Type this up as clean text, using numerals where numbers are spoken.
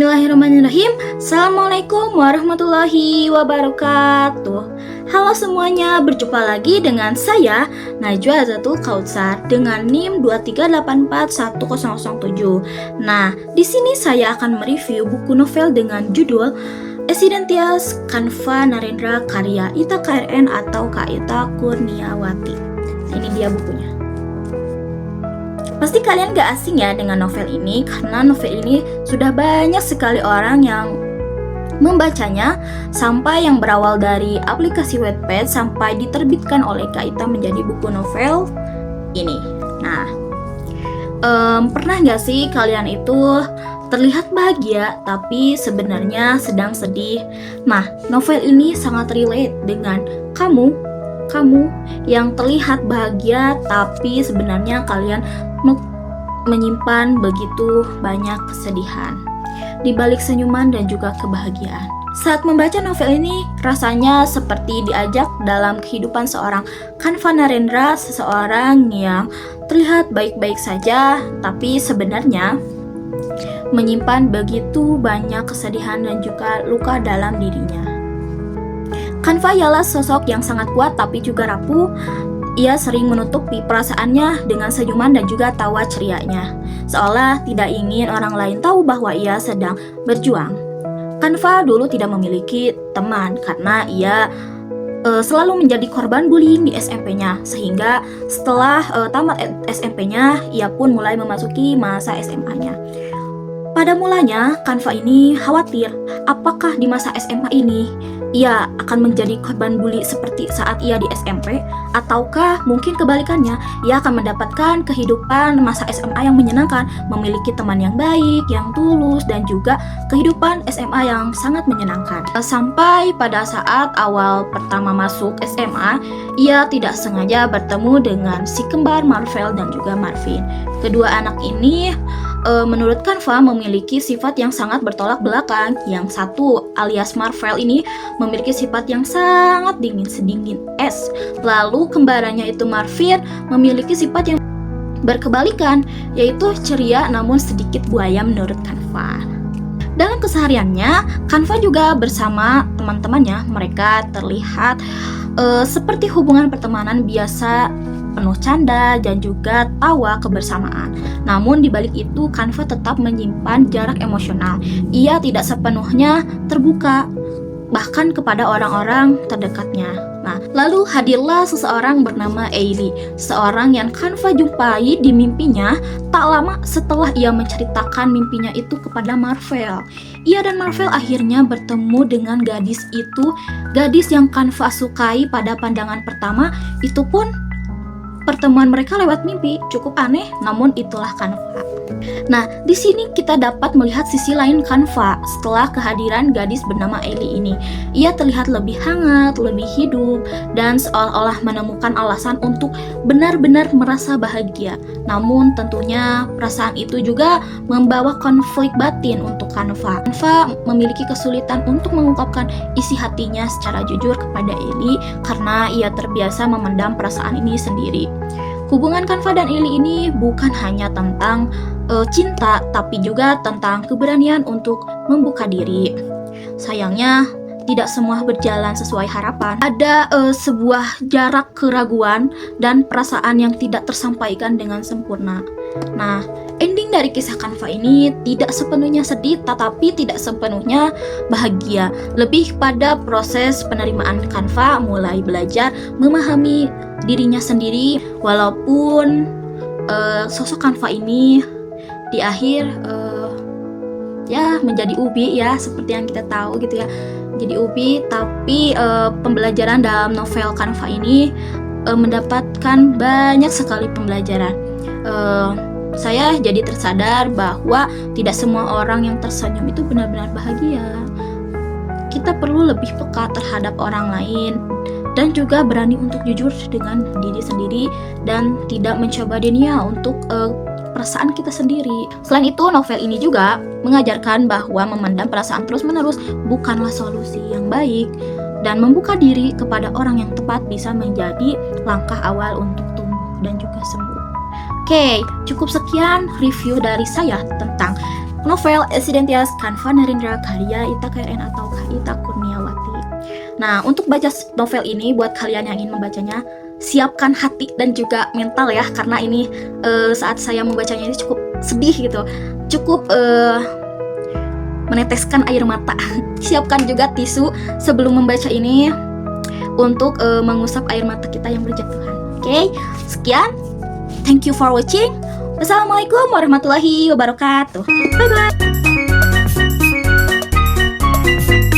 Bismillahirrahmanirrahim. Assalamualaikum warahmatullahi wabarakatuh. Halo semuanya, berjumpa lagi dengan saya Najwa Azatul Kautsar dengan NIM 2384107. Nah, di sini saya akan mereview buku novel dengan judul Esidentias Kanva Narendra karya Ita KRN atau Kak Ita Kurniawati. Nah, ini dia bukunya. Pasti kalian gak asing ya dengan novel ini, karena novel ini sudah banyak sekali orang yang membacanya, sampai yang berawal dari aplikasi Wattpad sampai diterbitkan oleh Kak Ita menjadi buku novel ini. Nah, pernah gak sih kalian itu terlihat bahagia tapi sebenarnya sedang sedih? Nah, novel ini sangat relate dengan kamu yang terlihat bahagia tapi sebenarnya kalian menyimpan begitu banyak kesedihan di balik senyuman dan juga kebahagiaan. Saat membaca novel ini, rasanya seperti diajak dalam kehidupan seorang Kanva Narendra, seseorang yang terlihat baik-baik saja, tapi sebenarnya menyimpan begitu banyak kesedihan dan juga luka dalam dirinya. Kanva ialah sosok yang sangat kuat tapi juga rapuh. Ia sering menutupi perasaannya dengan senyuman dan juga tawa cerianya, seolah tidak ingin orang lain tahu bahwa ia sedang berjuang. Kanva dulu tidak memiliki teman karena ia selalu menjadi korban bullying di SMP-nya, sehingga setelah tamat SMP-nya, ia pun mulai memasuki masa SMA-nya. Pada mulanya, Kanva ini khawatir apakah di masa SMA ini ia akan menjadi korban bully seperti saat ia di SMP, ataukah mungkin kebalikannya, ia akan mendapatkan kehidupan masa SMA yang menyenangkan, memiliki teman yang baik, yang tulus, dan juga kehidupan SMA yang sangat menyenangkan. Sampai pada saat awal pertama masuk SMA, ia tidak sengaja bertemu dengan si kembar Marvel dan juga Marvin. Kedua anak ini menurut Kanva memiliki sifat yang sangat bertolak belakang. Yang satu alias Marvel ini memiliki sifat yang sangat dingin, sedingin es. Lalu kembarannya itu Marvin memiliki sifat yang berkebalikan, yaitu ceria namun sedikit buaya menurut Kanva. Dalam kesehariannya, Kanva juga bersama teman-temannya, mereka terlihat seperti hubungan pertemanan biasa, penuh canda dan juga tawa kebersamaan. Namun di balik itu, Kanva tetap menyimpan jarak emosional. Ia tidak sepenuhnya terbuka bahkan kepada orang-orang terdekatnya. Nah, lalu hadirlah seseorang bernama Ailey, seorang yang Kanva jumpai di mimpinya tak lama setelah ia menceritakan mimpinya itu kepada Marvel. Ia dan Marvel akhirnya bertemu dengan gadis itu, gadis yang Kanva sukai pada pandangan pertama. Itu pun pertemuan mereka lewat mimpi. Cukup aneh, namun itulah Kanva. Nah, di sini kita dapat melihat sisi lain Kanva setelah kehadiran gadis bernama Ailey ini. Ia terlihat lebih hangat, lebih hidup, dan seolah-olah menemukan alasan untuk benar-benar merasa bahagia. Namun tentunya perasaan itu juga membawa konflik batin untuk Kanva. Kanva memiliki kesulitan untuk mengungkapkan isi hatinya secara jujur kepada Ailey karena ia terbiasa memendam perasaan ini sendiri. Hubungan Kanva dan Ailey ini bukan hanya tentang cinta, tapi juga tentang keberanian untuk membuka diri. Sayangnya, tidak semua berjalan sesuai harapan. Ada sebuah jarak keraguan dan perasaan yang tidak tersampaikan dengan sempurna. Nah, ending dari kisah Kanva ini tidak sepenuhnya sedih, tetapi tidak sepenuhnya bahagia. Lebih pada proses penerimaan Kanva mulai belajar memahami dirinya sendiri, walaupun sosok Kanva ini di akhir ya menjadi ubi ya, seperti yang kita tahu gitu ya, jadi ubi. Tapi pembelajaran dalam novel Kanva ini mendapatkan banyak sekali pembelajaran. Saya jadi tersadar bahwa tidak semua orang yang tersenyum itu benar-benar bahagia. Kita perlu lebih peka terhadap orang lain dan juga berani untuk jujur dengan diri sendiri dan tidak mencoba dunia untuk perasaan kita sendiri. Selain itu, novel ini juga mengajarkan bahwa memendam perasaan terus-menerus bukanlah solusi yang baik, dan membuka diri kepada orang yang tepat bisa menjadi langkah awal untuk tumbuh dan juga sembuh. Oke, cukup sekian review dari saya tentang novel Esidentias Kanva Narendra karya Ita KRN atau Ita Kurniawati. Nah, untuk baca novel ini buat kalian yang ingin membacanya, siapkan hati dan juga mental ya, karena ini saat saya membacanya ini cukup sedih gitu, cukup meneteskan air mata. Siapkan juga tisu sebelum membaca ini untuk mengusap air mata kita yang berjatuhan. Oke, sekian. Thank you for watching. Wassalamualaikum warahmatullahi wabarakatuh. Bye bye.